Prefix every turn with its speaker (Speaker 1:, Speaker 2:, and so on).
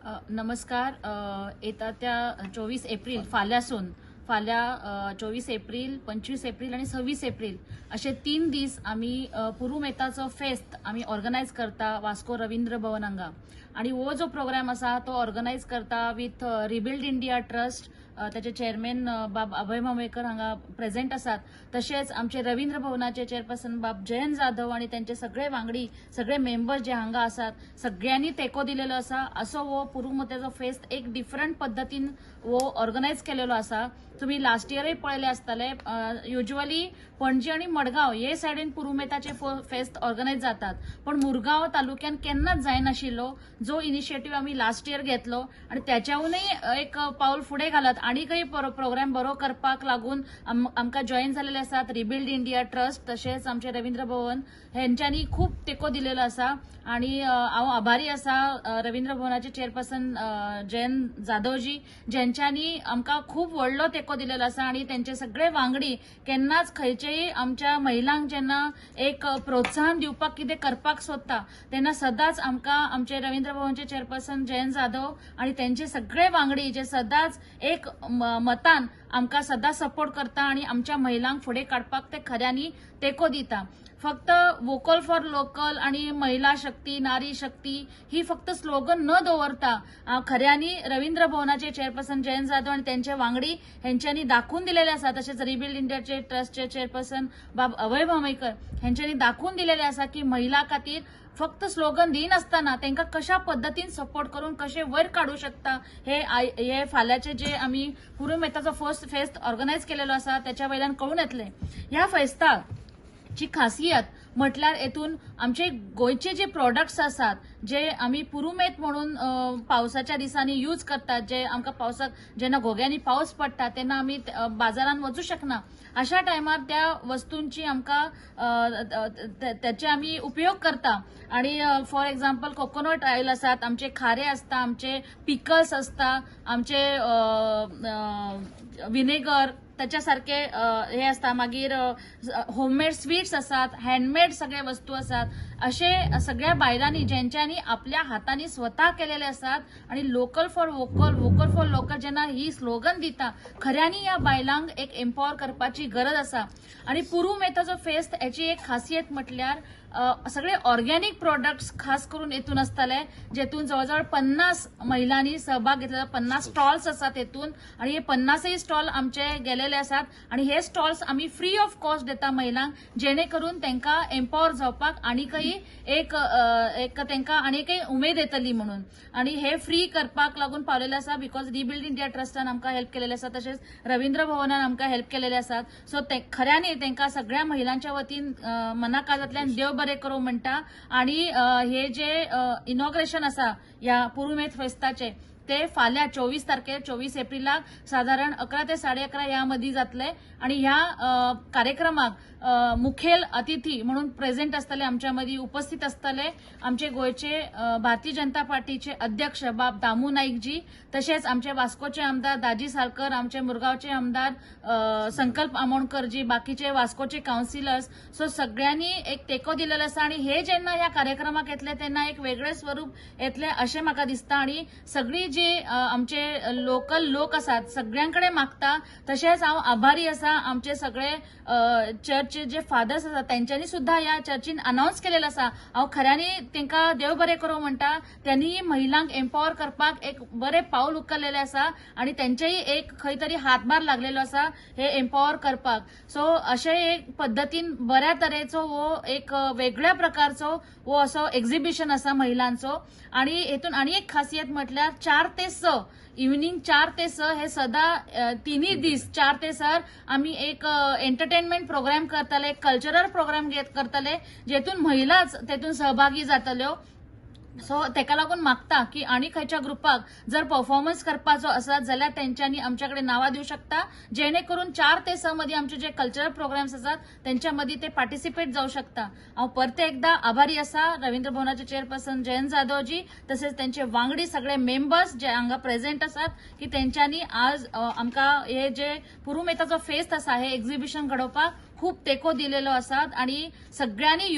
Speaker 1: नमस्कार. येत्या त्या 24 एप्रिल फाल्यासून फाल्या 24 एप्रिल 25 एप्रिल आणि 26 एप्रिल असे 3 दीस आम्ही पुरुमेताचो फेस्त आम्ही ऑर्गनायज करता वास्को रवींद्र भवन हांगा. आणि हो जो प्रोग्राम असा तो ऑर्गनायज करता विथ रिबिल्ड इंडिया ट्रस्ट. त्याचे चेअरमॅन बाब अभय मामेकर हांगा प्रेझेंट असतात. तसेच आमचे रवींद्र भवनाचे चेअरपर्सन बाब जयंत जाधव आणि त्यांचे सगळे वांगडी सगळे मेंबर्स जे हांगा असतात सगळ्यांनी तेको दिलेलो असा. असो हो पुरुमेताचो फेस्त एक डिफरंट पद्धतीन हो ऑर्गनायज केलेलो असा. तुम्ही लास्ट इयरही पळयले आसतले. युजली पणजी आणि मडगाव हे सायडीन पुरुमेताचे फेस्त ऑर्गनायज जातात, पण मुरगांव तालुक्यात केन्नाच जायनाशिल्लो. जो इनिशिएटिव्ह आम्ही लास्ट इयर घेतलो आणि त्याच्याहूनही एक पाऊल फुडें घालत आनीकय प्रोग्राम बरो करपाक लागून आमकां जॉईन झालेले असतात रिबिल्ड इंडिया ट्रस्ट तसेच आमचे रवींद्र भवन हेंच्यांनी खूप तेको दिलेलो असा. आणि हांव आभारी असा रवींद्र भवनाचे चेअरपर्सन जयंत जाधवजी ज्यांच्यानी आमकां खूप व्हडलो तेको दिलेलो असा. आणि त्यांचे सगळे वांगडी केन्नाच खंयचेय आमच्या महिलांक जेन्ना एक प्रोत्साहन दिवपाक कितें करपाक सोदता तेन्ना सदांच आमकां आमचे रवींद्र भवनचे चेअरपर्सन जयंत जाधव आणि त्यांचे सगळे वांगडी जे सदांच एक मतान आमकां सदांच सपोर्ट करता आणि आमच्या महिलांक फुडें काडपाक ते खऱ्यांनी तेको दिता. फक्त वोकल फॉर लोकल आणि महिला शक्ती नारी शक्ती ही फक्त स्लोगन न दवरता खऱ्यांनी रवींद्र भवनाचे चेअरपर्सन जयंत जाधव आणि त्यांचे वांगडी हेंच्यांनी दाखवून दिलेले असा. तसेच रिबिल्ड इंडियाचे ट्रस्टचे चेअरपर्सन बाब अभय मामेकर हेंच्यांनी दाखवून दिलेले असा की महिला खातीर फक्त स्लोगन दिनासतना तांकां कशा पद्धतीन सपोर्ट करून कशे वयर काढू शकता हे फाल्याचे जे आम्ही पुरुमेताचो फर्स्ट फेस्त ऑर्गनायज केलेलो असा त्याच्या वयल्यान कळून येतले. ह्या फेस्ताक ची खासियत म्हटल्यार हेतून आमचे गोयचे जे प्रोडक्ट्स असतात जे आम्ही पुरुमेत म्हणून पावसाच्या दिसांनी यूज करतात, जे आमकां पावसाक जेन्ना घोग्यांनी पावस पडटा तेन्ना आम्ही बाजारात वचूं शकना अशा टायमार त्या वस्तूंची आमकां त्याचे आम्ही उपयोग करता. आणि फॉर एक्झाम्पल कोकोनट ऑयल असतात, आमचे खारे असता, आमचे पिकल्स असता, आमचे विनेगर त्याच्यासारखे हे असतात. मागीर होममेड स्वीट्स असतात, हँडमेड सगळे वस्तू असतात. असे सगळ्या बायलांनी ज्यांच्यानी आपल्या हातांनी स्वतः केलेले असतात. आणि local for vocal vocal for local जेन्ना ही स्लोगन दिता खऱ्यांनी या बायलांक एक एम्पॉवर करपाची गरज असा. आणि पुरुमेताचो फेस्त याची एक खासियत म्हटल्यार सगळे ऑर्गॅनिक प्रोडक्ट्स खास करून हेतून असतले जेतून जवळजवळ 50 महिलांनी सहभाग घेतलेला. 50 स्टॉल्स असतात हेतून आणि हे 50ही स्टॉल आमचे गेलेले असतात. आणि हे स्टॉल्स आम्ही फ्री ऑफ कॉस्ट देता महिलांक जेणेकरून तांकां एम्पॉवर जावपाक आनीकय एक तांकां आनीकय उमेद येतली म्हणून. आणि हे फ्री करपाक लागून पावलेले आसा बिकॉज रिबिल्ड इंडिया ट्रस्टान आमकां हेल्प केलेले आसा. तसेच रवींद्र भवनान आमकां हेल्प केलेले आसात. सो खऱ्यांनी तांकां सगळ्या महिलांच्या वतीन मनाकाजांतल्यान देव बरें करूं म्हणटा. आणि हे जे इनॉग्रेशन असा या पुरुमेत फेस्ताचे ते फाल्यां 24 तारखेर 24 एप्रिलाक साधारण 11 ते 11:30 ह्या मदीं जातले. आणि ह्या कार्यक्रमाक मुखेल अतिथी म्हणून प्रेझेंट असतले आमच्या मदीं उपस्थित असतले आमचे गोयचे भारतीय जनता पार्टीचे अध्यक्ष बाब दामू नाईकजी. तसेच आमचे वास्कोचे आमदार दाजी सालकर, आमचे मुरगावचे आमदार संकल्प आमोणकरजी, बाकीचे वास्कोचे काउन्सिलर्स. सो सगळ्यांनी एक तेको दिलेलो आसा. आणि हे जेन्ना ह्या कार्यक्रमाक येतले तेन्ना एक वेगळे स्वरूप येतले अशें म्हाका दिसता. आणि सगळी जे आमचे लोकल लोक असतात सगळ्यांकडे मागता. तसेच हांव आभारी असा आमचे सगळे चर्चचे जे फादर्स असतात त्यांच्यानी सुद्धा या चर्चीन अनाउन्स केलेलं असा. हांव खऱ्यांनी तांकां देव बरें करूं म्हणटा. त्यांनी महिलांक एम्पॉवर करपाक एक बरें पाऊल उखललेले असा आणि त्यांच्याही एक खंय तरी हातभार लागलेलो असा हे एम्पॉवर करपाक. सो अशे एक पद्धतीन बऱ्या तरेचो हो एक वेगळ्या प्रकारचो हो असो एक्झिबिशन असा महिलांचो. आणि हेतून आणि एक खासियत म्हटल्यार 4 ते 6 इव्हिनिंग 4 ते 6 हे सदा तिन्ही दीस 4 ते 6 आम्ही एक एंटरटेनमेंट प्रोग्राम करतले, एक कल्चरल प्रोग्राम करतले जेतून महिलाच तेतून सहभागी जातल्यो. सो तेका लागून मागता की आणि खंयच्या ग्रुपाक जर परफॉर्मन्स करपाचो आसत जाल्यार तेंच्यांनी आमच्याकडे नावां दिवं शकता जेणेकरून 4 ते 6 मध्ये आमचे जे कल्चरल प्रोग्राम्स असतात त्यांच्या मध्ये ते पार्टिसिपेट जाऊ शकता. हांव परते एकदा आभारी असा रवींद्र भवनाचे चेअरपर्सन जयंत जाधवजी तसेच त्यांचे वांगडी सगळे मेंबर्स जे हांगा प्रेझेंट असतात की तेंच्यांनी आज आमकां हे जे पुरुमेताचो फेस्त असा हे एक्झिबिशन घडोवपाक खूप तेको दिलेलो आसात. आणि सगळ्यांनी